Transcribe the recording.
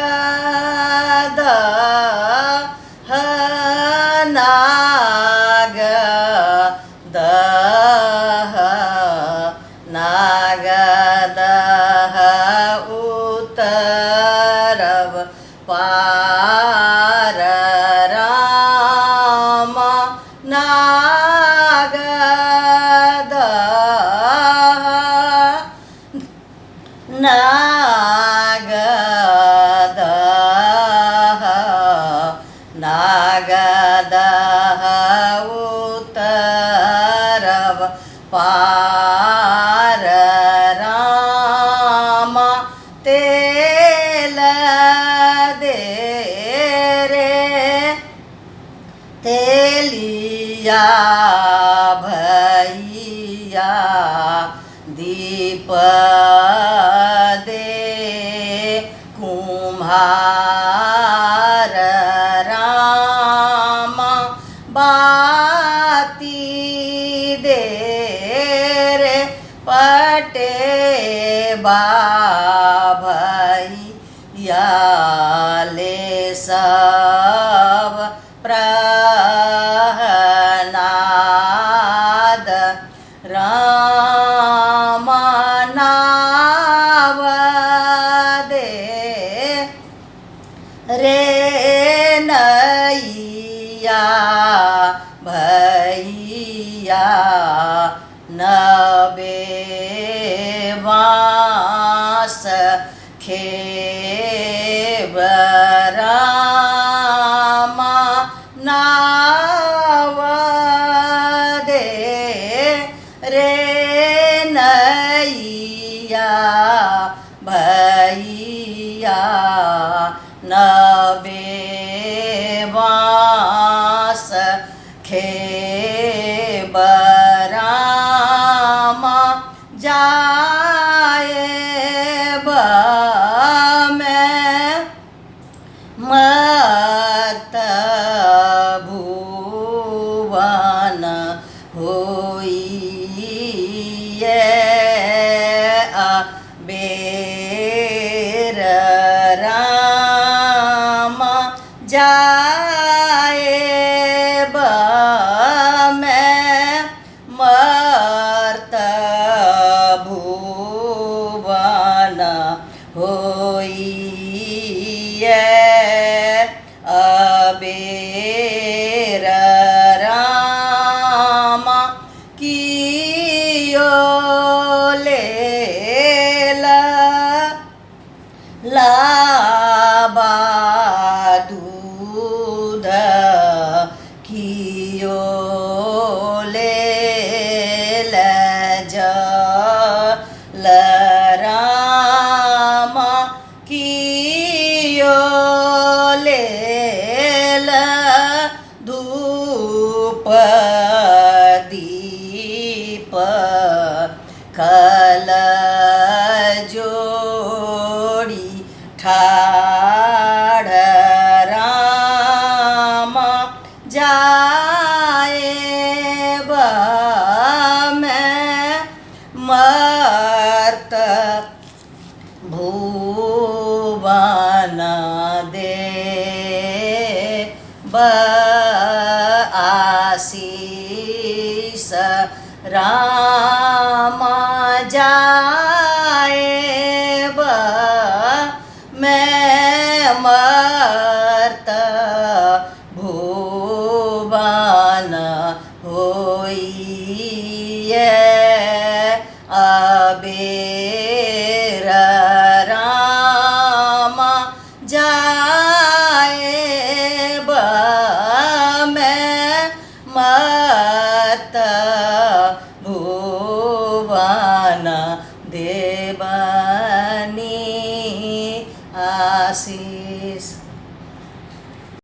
रामनागद नागद नागद उतरब पार राम नागद नागद नागद उतरब पार राम तेल दे रे तेलिया भैया दीप दे कुम्हार राम बाती दे रे पटे बा भैया ले सब प्रहनाद राम नाव दे रे नैया भैया नबे बाँस खेब राम नाव दे रे नैया भैया नबे बाँस खेब राम जाएब मैं मर्त भुवन होइए बेर राम जाएब मैं मर्त भुवन होइए अबेर राम कियो लेला लाबा दूध कियो लेल जल राम कियो लेल धूप दीप कल जोड़ी ठाढ़ राम जाएब मैं मर्त भुवन दे आशीष राम जाएब मैं मर्त भुवन होइए अबेर राम जाएब मैं मर्त भुवन